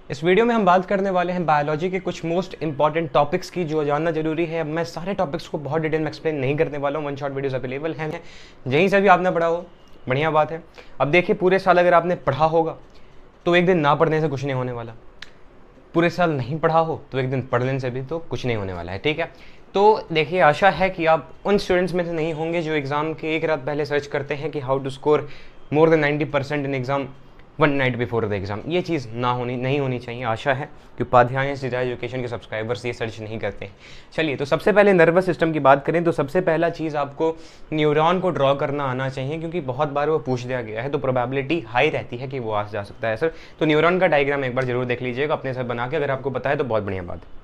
इस वीडियो में हम बात करने वाले हैं बायोलॉजी के कुछ मोस्ट इंपॉर्टेंट टॉपिक्स की जो जानना जरूरी है। अब मैं सारे टॉपिक्स को बहुत डिटेल में एक्सप्लेन नहीं करने वाला हूँ, वन शॉट वीडियोस अवेलेबल हैं, यहीं से भी आपने पढ़ा हो बढ़िया बात है। अब देखिए, पूरे साल अगर आपने पढ़ा होगा तो एक दिन ना पढ़ने से कुछ नहीं होने वाला, पूरे साल नहीं पढ़ा हो तो एक दिन पढ़ लेने से भी तो कुछ नहीं होने वाला है, ठीक है। तो देखिए, आशा है कि आप उन स्टूडेंट्स में से नहीं होंगे जो एग्ज़ाम के एक रात पहले सर्च करते हैं कि how to score more than 90% in exam one night before the exam. ये चीज़ नहीं होनी चाहिए। आशा है कि उपाध्याय सीधा एजुकेशन के सब्सक्राइबर्स ये सर्च नहीं करते हैं। चलिए, तो सबसे पहले नर्वस सिस्टम की बात करें तो सबसे पहला चीज़ आपको न्यूरॉन को ड्रॉ करना आना चाहिए, क्योंकि बहुत बार वो पूछ दिया गया है तो प्रोबेबिलिटी हाई रहती है कि वो आ जा सकता है सर। तो न्यूरॉन का डायग्राम एक बार जरूर देख लीजिएगा अपने साथ बना के, अगर आपको पता है तो बहुत बढ़िया बात है।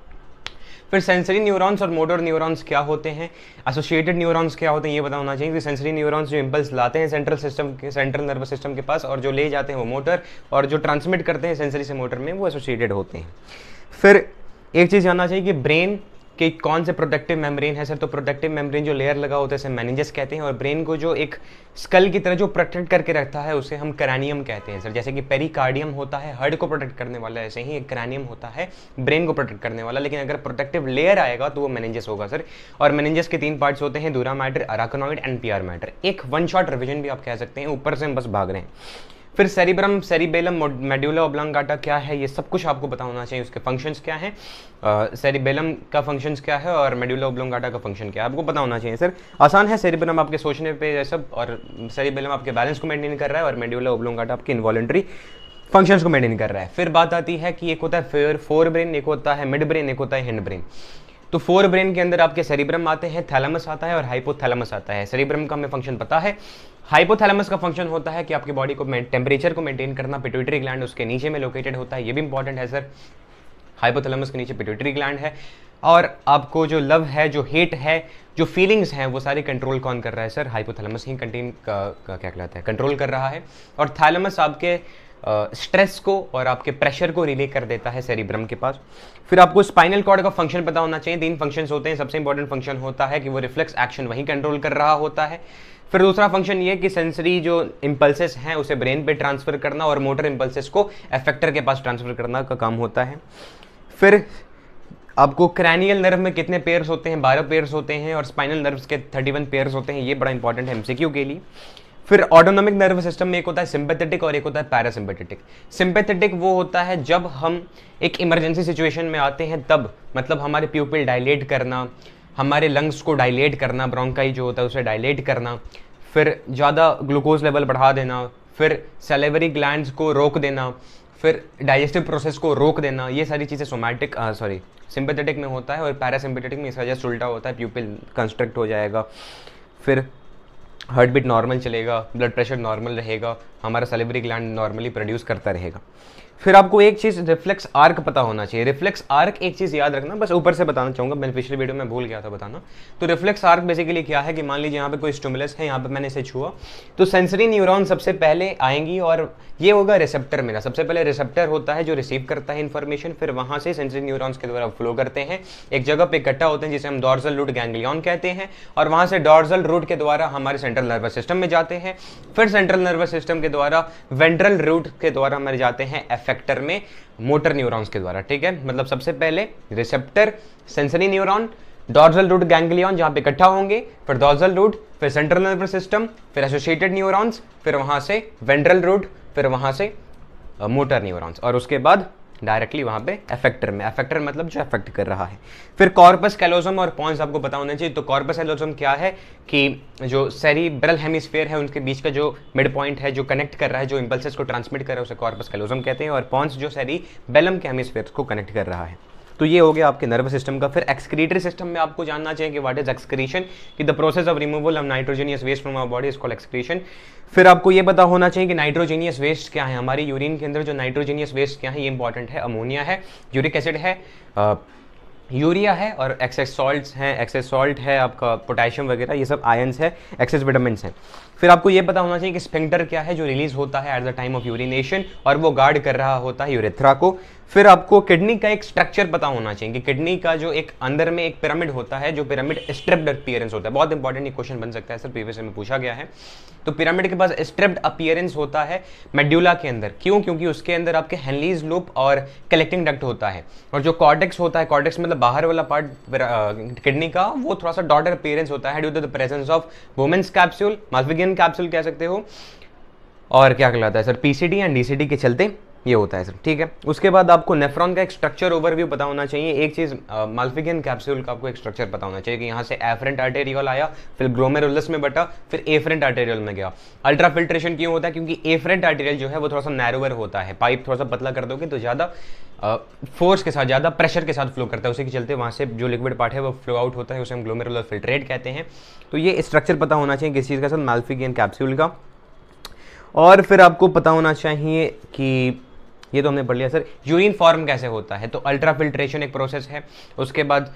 फिर सेंसरी न्यूरॉन्स और मोटर न्यूरॉन्स क्या होते हैं, एसोसिएटेड न्यूरॉन्स क्या होते हैं, ये पता होना चाहिए कि सेंसरी न्यूरॉन्स जो इंपल्स लाते हैं सेंट्रल नर्वस सिस्टम के पास, और जो ले जाते हैं वो मोटर, और जो ट्रांसमिट करते हैं सेंसरी से मोटर में वो एसोसिएटेड होते हैं। फिर एक चीज़ जानना चाहिए कि ब्रेन कि कौन से प्रोटेक्टिव मेम्ब्रेन है सर। तो प्रोटेक्टिव मेम्ब्रेन जो लेयर लगा होता है उसे मेनिंजेस कहते हैं, और ब्रेन को जो एक स्कल की तरह जो प्रोटेक्ट करके रखता है उसे हम क्रैनियम कहते हैं सर। जैसे कि पेरिकार्डियम होता है हार्ट को प्रोटेक्ट करने वाला, ऐसे ही एक क्रैनियम होता है ब्रेन को प्रोटेक्ट करने वाला। लेकिन अगर प्रोटेक्टिव लेयर आएगा तो वो मेनिंजेस होगा सर। और मेनिंजेस के 3 पार्ट्स होते हैं, दूरा मैटर, अराकोनॉइड एंड पीआर मैटर। एक वन शॉट रिविजन भी आप कह सकते हैं, ऊपर से हम बस भाग रहे हैं। फिर सेरिब्रम, सेरिबेलम, मेडुला ऑब्लांगाटा क्या है, ये सब कुछ आपको पता होना चाहिए। उसके फंक्शंस क्या हैं, सेरिबेलम का फंक्शंस क्या है और मेडुला ऑब्लांगाटा का फंक्शन क्या है, आपको पता होना चाहिए सर। आसान है, सेरिब्रम आपके सोचने पे सब, और सेरिबेलम आपके बैलेंस को मेंटेन कर रहा है, और मेडुला ऑब्लांगाटा आपके इन्वॉलंटरी फंक्शंस को मेंटेन कर रहा है। फिर बात आती है कि एक होता है फोर ब्रेन, एक होता है मिड ब्रेन, एक होता है हिंड ब्रेन। तो फोर ब्रेन के अंदर आपके सेरिब्रम आते हैं, थैलेमस आता है और हाइपोथैलेमस आता है। सेरिब्रम का हमें फंक्शन पता है। हाइपोथैलेमस का फंक्शन होता है कि आपकी बॉडी को टेम्परेचर को मेंटेन करना। पिट्यूटरी ग्लैंड उसके नीचे में लोकेटेड होता है, ये भी इंपॉर्टेंट है सर। हाइपोथैलेमस के नीचे पिट्यूटरी ग्लैंड है। और आपको जो लव है, जो हेट है, जो फीलिंग्स हैं, वो सारे कंट्रोल कौन कर रहा है सर? हाइपोथैलेमस ही क्या कहलाता है, कंट्रोल कर रहा है। और थैलेमस आपके स्ट्रेस को और आपके प्रेशर को रिले कर देता है सेरिब्रम के पास। फिर आपको स्पाइनल कॉर्ड का फंक्शन पता होना चाहिए। 3 फंक्शंस होते हैं। सबसे इंपॉर्टेंट फंक्शन होता है कि वो रिफ्लेक्स एक्शन वही कंट्रोल कर रहा होता है। फिर दूसरा फंक्शन ये कि सेंसरी जो इंपल्सेस हैं उसे ब्रेन पे ट्रांसफर करना, और मोटर इंपल्सेस को एफेक्टर के पास ट्रांसफर करना का काम होता है। फिर आपको क्रैनियल नर्व में कितने पेयर्स होते हैं? 12 पेयर्स होते हैं, और स्पाइनल नर्व्स के 31 पेयर्स होते हैं। ये बड़ा इंपॉर्टेंट है एमसीक्यू के लिए। फिर ऑटोनॉमिक नर्व सिस्टम में एक होता है सिंपैथेटिक और एक होता है पैरासिम्पैथेटिक। सिंपैथेटिक वो होता है जब हम एक इमरजेंसी सिचुएशन में आते हैं तब, मतलब हमारे प्यूपिल डायलेट करना, हमारे लंग्स को डायलेट करना, ब्रोंकाई जो होता है उसे डायलेट करना, फिर ज़्यादा ग्लूकोज लेवल बढ़ा देना, फिर सैलिवरी ग्लैंड्स को रोक देना, फिर डाइजेस्टिव प्रोसेस को रोक देना, ये सारी चीज़ें सिंपैथेटिक में होता है। और पैरासिम्पैथेटिक में इसका जस्ट उल्टा होता है, प्यूपिल कंस्ट्रक्ट हो जाएगा, फिर हार्ट बीट नॉर्मल चलेगा, ब्लड प्रेशर नॉर्मल रहेगा, हमारा सैलिवरी ग्लैंड नॉर्मली प्रोड्यूस करता रहेगा। फिर आपको एक चीज़ रिफ्लेक्स आर्क पता होना चाहिए। रिफ्लेक्स आर्क एक चीज़ याद रखना, बस ऊपर से बताना चाहूँगा, मैंने पिछले वीडियो में भूल गया था बताना। तो रिफ्लेक्स आर्क बेसिकली क्या है कि मान लीजिए यहाँ पे कोई स्टिमुलस है, यहाँ पे मैंने इसे छुआ, तो सेंसरी न्यूरॉन सबसे पहले आएंगी, और ये होगा रिसेप्टर मेरा। सबसे पहले रिसेप्टर होता है जो रिसीव करता है इन्फॉर्मेशन, फिर वहाँ से सेंसरी न्यूरॉन्स के द्वारा फ्लो करते हैं, एक जगह पे इकट्ठा होते हैं जिसे हम डॉर्सल रूट गैंग्लियन कहते हैं, और वहाँ से डॉर्सल रूट के द्वारा हमारे सेंट्रल नर्वस सिस्टम में जाते हैं। फिर सेंट्रल नर्वस सिस्टम के द्वारा वेंट्रल रूट के द्वारा हमारे जाते हैं एफेक्टर में, मोटर न्यूरॉन्स के द्वारा, ठीक है। मतलब सबसे पहले receptor, sensory neuron, dorsal root ganglion जहां पे इकट्ठा होंगे, फिर डॉर्सल रूट, फिर सेंट्रल नर्वस सिस्टम, फिर एसोसिएटेड न्यूरॉन्स, फिर वहां से वेंट्रल रूट, फिर वहां से मोटर न्यूरॉन्स, और उसके बाद डायरेक्टली वहां पे एफेक्टर में। एफेक्टर मतलब जो एफेक्ट कर रहा है। फिर कॉर्पस कैलोसम और पॉन्स आपको पता होना चाहिए। तो कॉर्पस कैलोसम क्या है कि जो सेरिब्रल हेमिस्फीयर है उनके बीच का जो मिड पॉइंट है, जो कनेक्ट कर रहा है, जो इंपल्सेस को ट्रांसमिट कर रहा है, उसे कॉर्पस कैलोसम कहते हैं। और पॉन्स जो सेरिबेलम के हेमिस्फीयर को कनेक्ट कर रहा है। तो ये हो गया आपके नर्वस सिस्टम का। फिर एक्सक्रीटरी सिस्टम में आपको जानना चाहिए कि व्हाट इज एक्सक्रीशन, कि the process of removal of nitrogenous waste from our body is called excretion. फिर आपको ये पता होना चाहिए कि नाइट्रोजनियस वेस्ट क्या है। हमारी यूरिन के अंदर जो नाइट्रोजनियस वेस्ट क्या है, ये इंपॉर्टेंट है। अमोनिया है, यूरिक एसिड है, यूरिया है, और एक्सेस सॉल्ट्स हैं, एक्सेस सॉल्ट है आपका पोटेशियम वगैरह, ये सब आयंस है, एक्सेस विटामिन्स हैं। फिर आपको ये पता होना चाहिए कि स्फिंक्टर क्या है जो रिलीज होता है at the time of urination और वो गार्ड कर रहा होता है यूरेथ्रा को। फिर आपको किडनी का एक स्ट्रक्चर पता होना चाहिए कि किडनी का जो एक अंदर में एक पिरामिड होता है, जो पिरामिड स्ट्रिप्ड अपीयरेंस होता है, बहुत इंपॉर्टेंट ये क्वेश्चन बन सकता है सर, प्रीवियस में पूछा गया है। तो पिरामिड के पास स्ट्रिप्ड अपीयरेंस होता है मेड्यूला के अंदर, क्यों? क्योंकि उसके अंदर आपके हेनलीज लूप और कलेक्टिंग डक्ट होता है, और जो कॉर्टेक्स होता है, कॉर्टेक्स मतलब बाहर वाला पार्ट किडनी का, वो थोड़ा सा डॉटर अपीयरेंस होता है due to the presence of women's capsule, Malpighian capsule कह सकते हो, और क्या कहलाता है सर, पीसीडी एंड डीसीडी के चलते ये होता है सर, ठीक है। उसके बाद आपको नेफ्रॉन का एक स्ट्रक्चर ओवरव्यू पता होना चाहिए। एक चीज माल्पिगियन कैप्सूल का आपको एक स्ट्रक्चर पता होना चाहिए कि यहाँ से एफरेंट आर्टेरियल आया, फिर ग्लोमेरुलस में बटा, फिर एफरेंट आर्टेरियल में गया। अल्ट्रा फिल्ट्रेशन क्यों होता है? क्योंकि एफरेंट आर्टेरियल जो है वो थोड़ा सा नैरोवर होता है, पाइप थोड़ा सा पतला कर दोगे तो ज़्यादा फोर्स के साथ, ज़्यादा प्रेशर के साथ फ्लो करता है, उसी के चलते वहाँ से जो लिक्विड पार्ट है वो फ्लो आउट होता है, उसे हम ग्लोमेरुलर फिल्ट्रेट कहते हैं। तो ये स्ट्रक्चर पता होना चाहिए किस चीज़ का सर, माल्पिगियन कैप्सूल का। और फिर आपको पता होना चाहिए कि ये तो हमने पढ़ लिया सर, यूरिन फॉर्म कैसे होता है, तो अल्ट्रा फिल्ट्रेशन एक प्रोसेस है, उसके बाद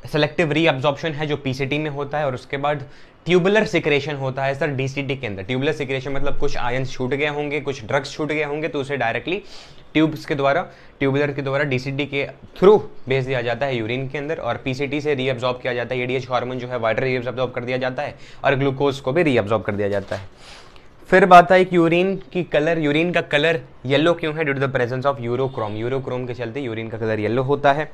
सेलेक्टिव रीअब्जॉर्प्शन है जो पीसीटी में होता है, और उसके बाद ट्यूबुलर सिक्रेशन होता है सर डीसीटी के अंदर। ट्यूबुलर सिक्रेशन मतलब कुछ आयंस छूट गए होंगे, कुछ ड्रग्स छूट गए होंगे, तो उसे डायरेक्टली ट्यूब्स के द्वारा, ट्यूबुलर के द्वारा डीसीटी के थ्रू भेज दिया जाता है यूरिन के अंदर, और पीसीटी से रीअब्जॉर्ब किया जाता है। एडीएच हार्मोन जो है वाटर रीअब्जॉर्ब कर दिया जाता है, और ग्लूकोज को भी रीअब्जॉर्ब कर दिया जाता है। फिर बात आई कि यूरिन की कलर, यूरिन का कलर येलो क्यों है? Due to the presence of urochrome, urochrome के चलते यूरिन का कलर येलो होता है।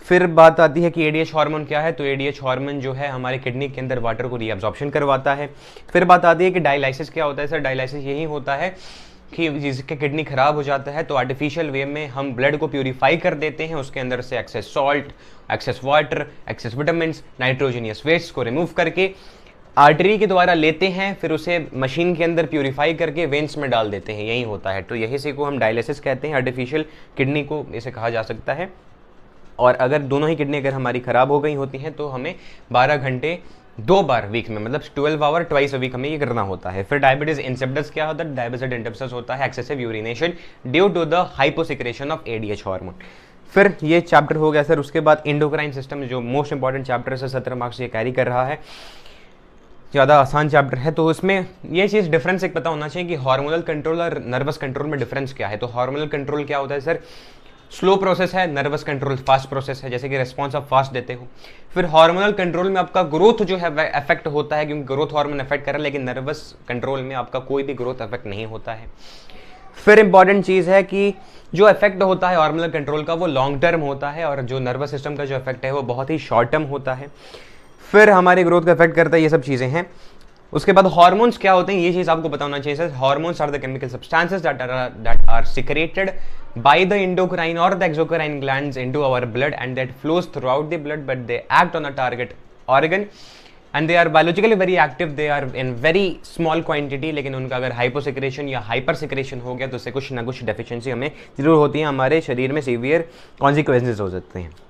फिर बात आती है कि एडीएच हार्मोन क्या है, तो एडीएच हार्मोन जो है हमारे किडनी के अंदर वाटर को रीअब्जॉर्प्शन करवाता है। फिर बात आती है कि डायलाइसिस क्या होता है सर, डायलाइसिस यही होता है कि जिसके किडनी खराब हो जाता है तो आर्टिफिशियल वे में हम ब्लड को प्यूरिफाई कर देते हैं, उसके अंदर से excess salt, excess water, excess vitamin, nitrogenous waste को रिमूव करके आर्टरी के द्वारा लेते हैं, फिर उसे मशीन के अंदर प्यूरिफाई करके वेंस में डाल देते हैं, यही होता है। तो यही से को हम डायलिसिस कहते हैं, आर्टिफिशियल किडनी को इसे कहा जा सकता है। और अगर दोनों ही किडनी अगर हमारी खराब हो गई होती हैं तो हमें 12 घंटे 2 बार वीक में, मतलब 12 आवर ट्वाइस अ वीक हमें ये करना होता है। फिर डायबिटीज इंसिपिडस क्या होता है? डायबिटीज इंसिपिडस होता है excessive urination due to the hyposecretion of ADH hormone. फिर ये चैप्टर हो गया सर। उसके बाद इंडोक्राइन सिस्टम जो मोस्ट इंपॉर्टेंट चैप्टर है सर, 17 मार्क्स ये कैरी कर रहा है, ज़्यादा आसान चैप्टर है। तो उसमें ये चीज़ डिफरेंस एक पता होना चाहिए कि हार्मोनल कंट्रोल और नर्वस कंट्रोल में डिफरेंस क्या है। तो हार्मोनल कंट्रोल क्या होता है सर? स्लो प्रोसेस है, नर्वस कंट्रोल फास्ट प्रोसेस है, जैसे कि रिस्पॉन्स आप फास्ट देते हो। फिर हार्मोनल कंट्रोल में आपका ग्रोथ जो है वह इफेक्ट होता है, क्योंकि ग्रोथ हार्मोन इफेक्ट कर रहा है, लेकिन नर्वस कंट्रोल में आपका कोई भी ग्रोथ इफेक्ट नहीं होता है। फिर इंपॉर्टेंट चीज़ है कि जो इफेक्ट होता है हार्मोनल कंट्रोल का वो लॉन्ग टर्म होता है, और जो नर्वस सिस्टम का जो इफेक्ट है वो बहुत ही शॉर्ट टर्म होता है। फिर हमारे ग्रोथ का इफेक्ट करता है, ये सब चीज़ें हैं। उसके बाद हार्मोन्स क्या होते हैं, ये चीज़ आपको पता होना चाहिए sir. Hormones are the chemical substances that are secreted by the endocrine or the exocrine glands into our blood and that flows throughout the blood, but they act on a target organ and they are biologically very active, they are in very small quantity, लेकिन उनका अगर hyposecretion या hyper secretion हो गया तो उससे कुछ ना कुछ डेफिशिएंसी हमें जरूर होती है, हमारे शरीर में सीवियर कॉन्सिक्वेंसेज हो सकते हैं।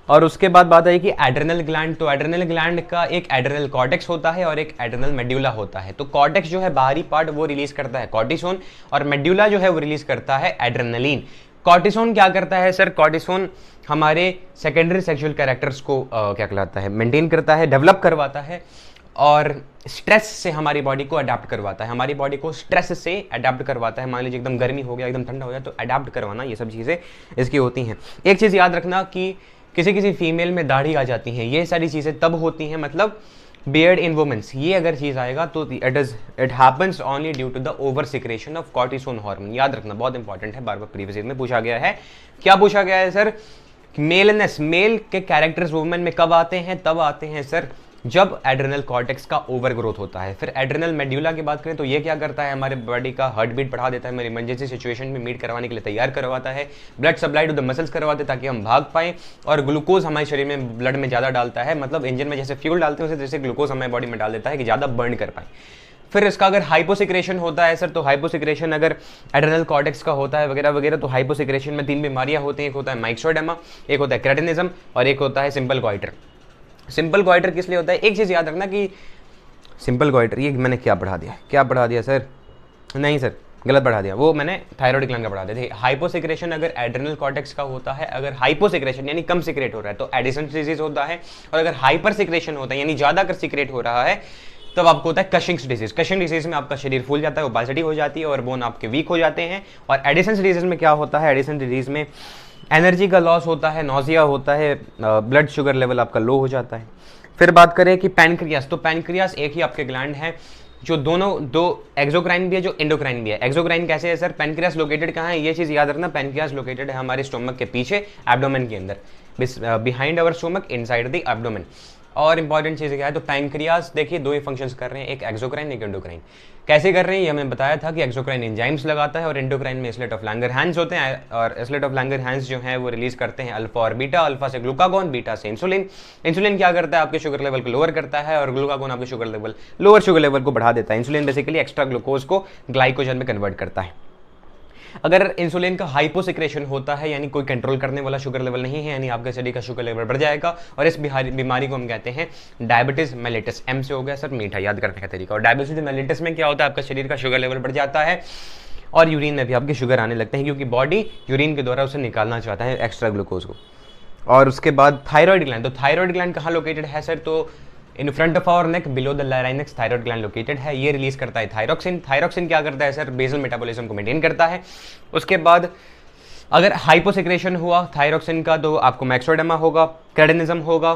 और उसके बाद बात आई कि एड्रेनल ग्लैंड, तो एड्रेनल ग्लैंड का एक एड्रेनल कॉर्टेक्स होता है और एक एड्रेनल मेड्यूला होता है। तो कॉर्टेक्स जो है बाहरी पार्ट वो रिलीज करता है कॉर्टिसोन, और मेड्यूला जो है वो रिलीज करता है एड्रेनलिन। कॉर्टिसोन क्या करता है सर? कॉर्टिसोन हमारे सेकेंडरी सेक्सुअल कैरेक्टर्स को क्या कहलाता है, मेंटेन करता है, डेवलप करवाता है, और स्ट्रेस से हमारी बॉडी को अडाप्ट करवाता है, हमारी बॉडी को स्ट्रेस से अडाप्ट करवाता है। मान लीजिए एकदम गर्मी हो गया, एकदम ठंडा हो गया, तो अडाप्ट करवाना, ये सब चीज़ें इसकी होती हैं। एक चीज़ याद रखना कि किसी किसी फीमेल में दाढ़ी आ जाती है, ये सारी चीज़ें तब होती हैं, मतलब बियर्ड इन वुमेन्स, ये अगर चीज़ आएगा तो it happens only due to the over secretion of cortisone hormone. याद रखना, बहुत इंपॉर्टेंट है, बार बार प्रीवियस में पूछा गया है। क्या पूछा गया है सर? मेलनेस, मेल के कैरेक्टर्स वुमेन में कब आते हैं? तब आते हैं सर जब एड्रेनल कॉर्टेक्स का ओवर ग्रोथ होता है। फिर एड्रेनल मेड्यूला की बात करें तो ये क्या करता है? हमारे बॉडी का हार्ट बीट बढ़ा देता है, हमारी इमरजेंसी सिचुएशन में मीट करवाने के लिए तैयार करवाता है, blood supply to the muscles करवाते हैं ताकि हम भाग पाएं, और ग्लूकोज हमारे शरीर में ब्लड में ज़्यादा डालता है, मतलब इंजन में जैसे फ्यूल डालते हैं उसे जैसे ग्लूकोज हमारे बॉडी में डाल देता है कि ज़्यादा बर्न कर पाए। फिर इसका अगर हाइपोसिक्रेशन होता है सर, तो हाइपोसिक्रेशन अगर एड्रेनल कॉर्टेक्स का होता है वगैरह वगैरह, तो हाइपोसिक्रेशन में 3 बीमारियां होती हैं। एक होता है माइक्सोडेमा, एक होता है क्रेटिनिज्म, और एक होता है सिंपल गॉइटर। सिंपल गॉइटर किस लिए होता है? एक चीज़ याद रखना कि सिंपल गॉइटर, ये मैंने क्या पढ़ा दिया सर? नहीं सर, गलत पढ़ा दिया, वो मैंने थायराइड ग्लैंड का पढ़ा दिया। देखिए, हाइपोसिक्रेशन अगर एड्रेनल कॉर्टेक्स का होता है, अगर हाइपोसिक्रेशन यानी कम सिक्रेट हो रहा है तो एडिशन डिजीज होता है, और अगर हाइपर सिक्रेशन होता है यानी ज़्यादा कर सिक्रेट हो रहा है तब आपको होता है कशिंग्स डिजीज। कशिंग डिजीज में आपका शरीर फूल जाता है, ओबेसिटी हो जाती है और बोन आपके वीक हो जाते हैं। और एडिसन डिजीज में क्या होता है, एडिसन डिजीज में एनर्जी का लॉस होता है, नोजिया होता है, ब्लड शुगर लेवल आपका लो हो जाता है। फिर बात करें कि पैनक्रियास, तो पैनक्रियास एक ही आपके ग्लैंड है जो दो एक्सोक्राइन भी है जो एंडोक्राइन भी है। एक्सोक्राइन कैसे है सर, पैनक्रियास लोकेटेड कहाँ है, ये चीज़ याद रखना, पैनक्रियास लोकेटेड है हमारे स्टोमक के पीछे, एब्डोमेन के अंदर, behind our stomach inside the abdomen. और इंपॉर्टेंट चीज़ क्या है, तो पैनक्रियास देखिए दो ही फंक्शंस कर रहे हैं, एक एक्सोक्राइन एक एंडोक्राइन। कैसे कर रहे हैं ये हमने बताया था कि एक्सोक्राइन एंजाइम्स लगाता है और एंडोक्राइन में स्लेट ऑफ लैंगरहैंस होते हैं, और स्लेट ऑफ लैंगरहैंस जो है वो रिलीज करते हैं अल्फा और बीटा, अल्फा से ग्लूकागोन, बीटा से इंसुलिन। इंसुलिन क्या करता है, आपके शुगर लेवल को लोअर करता है, और ग्लूकागोन आपके sugar level, lower sugar level को बढ़ा देता है। इंसुलिन बेसिकली एक्स्ट्रा ग्लूकोज को ग्लाइकोजन में कन्वर्ट करता है। अगर इंसुलिन का हाइपोसिक्रेशन होता है, यानी कोई कंट्रोल करने वाला शुगर लेवल नहीं है, यानी आपके शरीर का शुगर लेवल बढ़ जाएगा, और इस बीमारी को हम कहते हैं डायबिटीज मेलिटस। एम से हो गया सर मीठा, याद करने का तरीका। और डायबिटीज मेलिटस में क्या होता है, आपका शरीर का शुगर लेवल बढ़ जाता है और यूरिन में भी आपके शुगर आने लगते हैं, क्योंकि बॉडी यूरिन के द्वारा उसे निकालना चाहता है एक्स्ट्रा ग्लूकोज को। और उसके बाद थायराइड ग्लैंड, तो थायराइड ग्लैंड कहाँ लोकेटेड है सर, तो in front of our neck below the larynx thyroid gland located है। ये रिलीज करता है थायरोक्सिन। थायरोक्सिन क्या करता है सर, बेसल मेटाबॉलिज्म को मेंटेन करता है। उसके बाद अगर हाइपोसिक्रेशन हुआ थायरोक्सिन का तो आपको मैक्सोडेमा होगा, क्रेडिनिज्म होगा,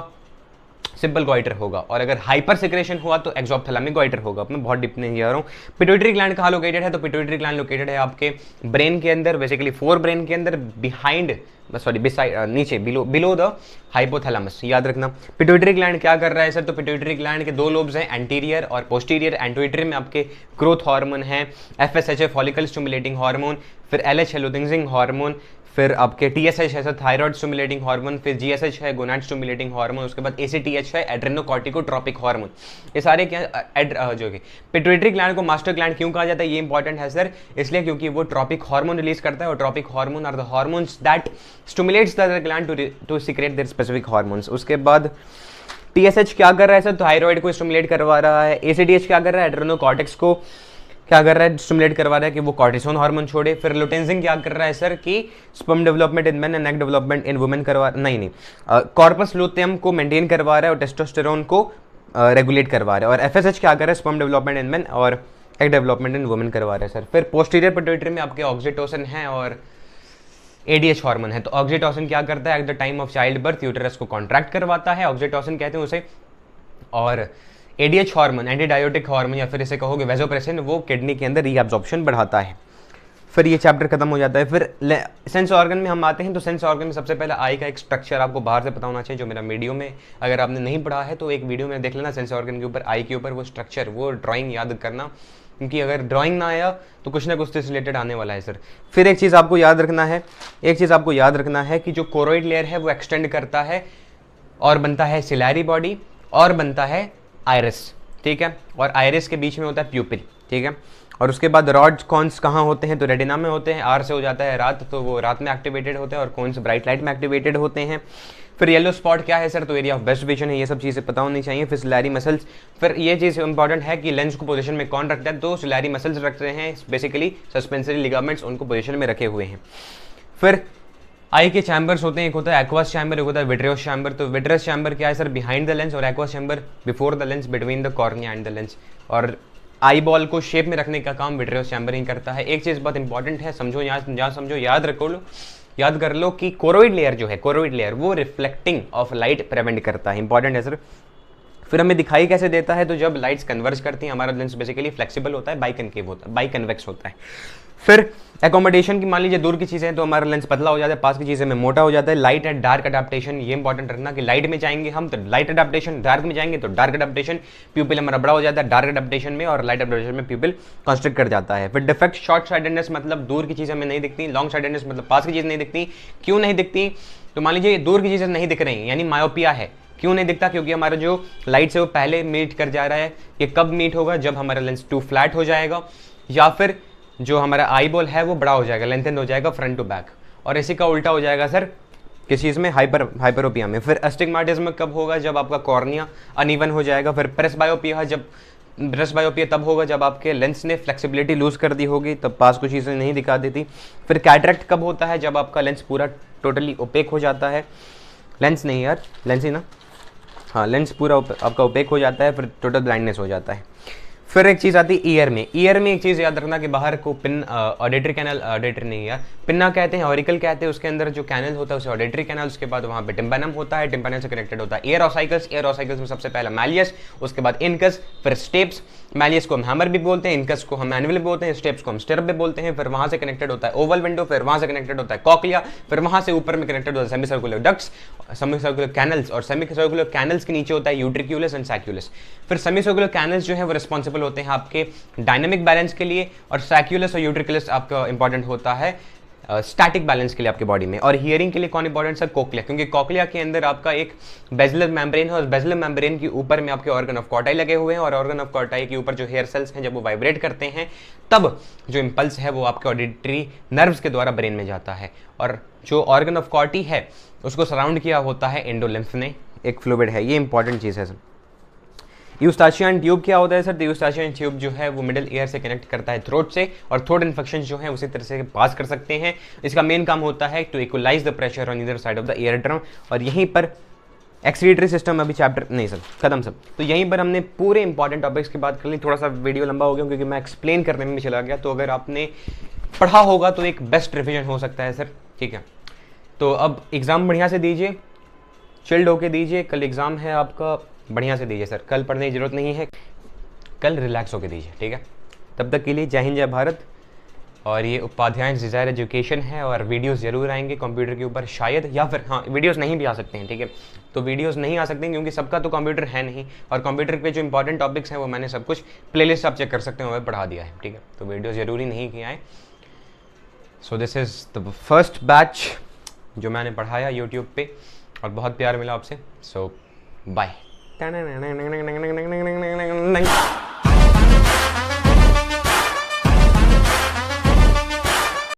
सिंपल गोइटर होगा। और अगर हाइपर सिक्रेशन हुआ तो एक्सोप्थैलेमिक गोइटर होगा। मैं बहुत डिप नहीं जा रहा हूँ। पिट्यूटरी ग्लैंड कहाँ लोकेटेड है, तो पिट्यूटरी ग्लैंड लोकेटेड है आपके ब्रेन के अंदर, बेसिकली फोर ब्रेन के अंदर, बिहाइंड बिसाइड नीचे बिलो द हाइपोथैलेमस। याद रखना पिट्यूटरी ग्लैंड क्या कर रहा है सर, तो पिट्यूटरी ग्लैंड के दो लोब्स हैं, एंटीरियर और पोस्टीरियर। एंटीरियर में आपके ग्रोथ हार्मोन है, FSH है फॉलिकल स्टिमुलेटिंग हार्मोन, फिर LH है लुटिंजिंग हार्मोन, फिर आपके TSH है थायराइड स्टिमुलेटिंग हार्मोन, फिर GSH है गोनाड स्टिमुलेटिंग हार्मोन, उसके बाद ACTH है एड्रेनोकॉर्टिकोट्रोपिक हार्मोन। ये सारे क्या जो कि पिट्यूटरी ग्लैंड को मास्टर ग्लैंड क्यों कहा जाता है, ये इंपॉर्टेंट है सर, इसलिए क्योंकि वो ट्रॉपिक हार्मोन रिलीज करता है, और tropic hormone are the hormones that stimulates the gland to secrete their specific hormones. उसके बाद TSH क्या कर रहा है सर, थायराइड को स्टिमुलेट करवा रहा है। ACTH क्या कर रहा है, एड्रेनोकॉर्टेक्स को क्या कर रहा है, स्टिमुलेट करवा रहा है कि वो कॉर्टिसोन हार्मोन छोड़े। फिर लुटेंजिंग क्या कर रहा है सर, कि sperm development in main and egg development in women करवा नहीं कॉर्पस लूटियम को मेंटेन करवा रहा है और टेस्टोस्टेरोन को रेगुलेट करवा रहा है। और FSH क्या कर रहा है, स्पर्म डेवलपमेंट इन मेन और एग डेवलपमेंट इन वुमेन करवा रहा है सर। फिर पोस्टीरियर पिट्यूटरी में आपके ऑक्सीटोसिन है और ADH हार्मोन है। तो ऑक्सीटोसिन क्या करता है, at the time of child birth uterus को कॉन्ट्रैक्ट करवाता है, ऑक्सीटोसिन कहते हैं उसे। और ADH हार्मोन एंटीडायोटिक हार्मोन या फिर इसे कहोगे वेसोप्रेसिन, वो किडनी के अंदर रीअब्जॉर्प्शन बढ़ाता है। फिर ये चैप्टर खत्म हो जाता है। फिर सेंस ऑर्गन में हम आते हैं। तो सेंस ऑर्गन में सबसे पहले आई का एक स्ट्रक्चर आपको बाहर से पता होना चाहिए, जो मेरा वीडियो में अगर आपने नहीं पढ़ा है तो एक वीडियो में देख लेना सेंस ऑर्गन के ऊपर, आई के ऊपर वो स्ट्रक्चर, वो ड्राइंग याद करना, क्योंकि अगर ड्राइंग ना आया तो कुछ ना कुछ से रिलेटेड आने वाला है सर। फिर एक चीज़ आपको याद रखना है कि जो कोरोइड लेयर है वो एक्सटेंड करता है और बनता है सिलैरी बॉडी और बनता है आइरिस, ठीक है। और आइरिस के बीच में होता है प्यूपिल, ठीक है। और उसके बाद रॉड कॉन्स कहाँ होते हैं, तो रेटिना में होते हैं। आर से हो जाता है रात, तो वो रात में एक्टिवेटेड होते हैं, और कौन से ब्राइट लाइट में एक्टिवेटेड होते हैं। फिर येलो स्पॉट क्या है सर, तो एरिया ऑफ बेस्ट विजन है। ये सब चीज़ें पता होनी चाहिए। फिर सिलैरी मसल्स, फिर ये चीज़ इंपॉर्टेंट है कि लेंस को पोजीशन में कौन रखता है, तो सिलैरी मसल्स रखते हैं, बेसिकली सस्पेंसरी लिगामेंट्स उनको पोजीशन में रखे हुए हैं। फिर आई के चैम्बर्स होते हैं, एक होता है एक्वास चैम्बर, एक होता है विट्रियस चैम्बर। तो विट्रियस चैम्बर क्या है सर, बिहाइंड द लेंस, और aqueous chamber before the lens, between the cornea and the lens. और आई बॉल को शेप में रखने का काम विट्रियस चैम्बर ही करता है। एक चीज़ बहुत इंपॉर्टेंट है, समझो यहाँ समझो, याद कर लो कि कोरोइड लेयर जो है, कोरोइड लेयर वो रिफ्लेक्टिंग ऑफ लाइट प्रिवेंट करता है। इंपॉर्टेंट है सर। फिर हमें दिखाई कैसे देता है, तो जब लाइट्स कन्वर्ज करती हैं, हमारा लेंस बेसिकली फ्लेक्सिबल होता है, बाइकनकेव होता है, बाइकन्वेक्स होता है। फिर एकोमोडेशन की मान लीजिए दूर की चीज़ें हैं तो हमारा लेंस पतला हो जाता है, पास की चीज़ें में मोटा हो जाता है। लाइट एंड डार्क अडेप्टेशन, ये इंपॉर्टेंट रखना कि लाइट में जाएंगे हम तो लाइट अडेप्टेशन, डार्क में जाएंगे तो डार्क अडेप्टेशन, प्यूपिल हमारा बड़ा हो जाता है डार्क अडेप्टेशन में, और लाइट अडेप्टेशन में प्यूपिल कॉन्स्ट्रिक्ट कर जाता है। फिर डिफेक्ट शॉर्ट साइडेडनेस, मतलब दूर की चीज़ें हमें नहीं दिखती। लॉन्ग साइडेडनेस मतलब पास की चीज़ नहीं दिखती। क्यों नहीं दिखती, तो मान लीजिए दूर की चीज़ें नहीं दिख रही, यानी मायोपिया है। क्यों नहीं दिखता, क्योंकि हमारा जो लाइट से वो पहले मीट कर जा रहा है। ये कब मीट होगा, जब हमारा लेंस टू फ्लैट हो जाएगा, या फिर जो हमारा आई बॉल है वो बड़ा हो जाएगा, लेंथन हो जाएगा फ्रंट टू बैक। और इसी का उल्टा हो जाएगा सर किस चीज़ में, हाइपरोपिया में। फिर अस्टिग्माटिज्म कब होगा, जब आपका कॉर्निया अनइवन हो जाएगा। फिर प्रेसबायोपिया तब होगा जब आपके लेंस ने फ्लेक्सिबिलिटी लूज कर दी होगी, तब पास कुछ चीज़ें नहीं दिखा देती। फिर कैटरेक्ट कब होता है, जब आपका लेंस पूरा टोटली ओपेक हो जाता है। लेंस नहीं यार, लेंस ही ना, हाँ, लेंस पूरा आपका ओपेक हो जाता है, फिर टोटल ब्लाइंडनेस हो जाता है। फिर एक चीज़ आती है ईयर में। ईयर में एक चीज़ याद रखना कि बाहर को पिन ऑडिटरी कैनल, ऑडिटरी नहीं यार, पिन्ना कहते हैं, ऑरिकल कहते हैं, उसके अंदर जो कैनल होता है उसे ऑडिटरी कैनल, उसके बाद वहाँ पे टिम्पैनम होता है, टिम्पैनम से कनेक्टेड होता है ईयर ऑसाइकल्स। ईयर ऑसाइकल्स में सबसे पहला मैलियस, उसके बाद इनकस, फिर स्टेप्स। मैलियस को हम हैमर भी बोलते हैं, इनकस को हम एनुअल भी बोलते हैं, स्टेप्स को हम स्टिरप भी बोलते हैं। फिर वहाँ से कनेक्टेड होता है ओवल विंडो, फिर वहाँ से कनेक्टेड होता है कॉक्लिया, फिर वहाँ से ऊपर में कनेक्टेड होता है semi circular ducts, semi circular canals, और सेमी सर्कुलर कैनल्स के नीचे होता है यूट्रिक्यूलस एंड सैक्यूलस। फिर सेमी सर्कुलर कैनल्स जो है वो रिस्पॉन्सिबल होते हैं आपके डायनामिक बैलेंस के लिए, और सैक्यूलस और यूट्रिकुलस आपका इंपॉर्टेंट होता है स्टैटिक बैलेंस के लिए आपके बॉडी में। और हियरिंग के लिए कौन इंपॉर्टेंट है? कोक्लिया, क्योंकि कोक्लिया के अंदर आपका एक बेजिलर मेम्ब्रेन है, और बेजिलर मेम्ब्रेन के ऊपर में आपके ऑर्गन ऑफ कॉर्टाई लगे हुए हैं, और ऑर्गन ऑफ कॉर्टाई के ऊपर जो हेयर सेल्स हैं जब वो वाइब्रेट करते हैं तब जो इंपल्स है वो आपके ऑडिटरी नर्व्स के द्वारा ब्रेन में जाता है। और जो ऑर्गन ऑफ कॉर्टी है उसको सराउंड किया होता है एंडोलिम्फ ने, एक फ्लूइड है, ये इंपॉर्टेंट चीज़ है सर। यूस्टाचियन ट्यूब क्या होता है सर? तो यूस्टाचियन ट्यूब जो है वो मिडिल ईयर से कनेक्ट करता है थ्रोट से, और थ्रोट इन्फेक्शन जो है उसी तरह से पास कर सकते हैं। इसका मेन काम होता है to equalise the pressure on either side of the ear drum. और यहीं पर एक्सक्रीटरी सिस्टम अभी चैप्टर नहीं सर खत्म सब, तो यहीं पर हमने पूरे इंपॉर्टेंट टॉपिक्स की बात कर ली। थोड़ा सा वीडियो लंबा हो गया क्योंकि मैं एक्सप्लेन करने में भी चला गया, तो अगर आपने पढ़ा होगा तो एक बेस्ट रिविजन हो सकता है सर, ठीक है। तो अब एग्ज़ाम बढ़िया से दीजिए, चिल्ड होके दीजिए, कल एग्ज़ाम है आपका, बढ़िया से दीजिए सर, कल पढ़ने की जरूरत नहीं है, कल रिलैक्स होके दीजिए, ठीक है। तब तक के लिए जय हिंद जय भारत। और ये उपाध्याय डिज़ायर एजुकेशन है, और वीडियोस जरूर आएंगे कंप्यूटर के ऊपर शायद, या फिर हाँ वीडियोस नहीं भी आ सकते हैं, ठीक है। तो वीडियोस नहीं आ सकते हैं क्योंकि सबका तो कंप्यूटर है नहीं, और कंप्यूटर पे जो इंपॉर्टेंट टॉपिक्स हैं वो मैंने सब कुछ प्लेलिस्ट आप चेक कर सकते हैं, वो पढ़ा दिया है, ठीक है। तो वीडियो ज़रूरी नहीं किया है। So this is the first batch जो मैंने पढ़ाया यूट्यूब पे, और बहुत प्यार मिला आपसे। सो बाय।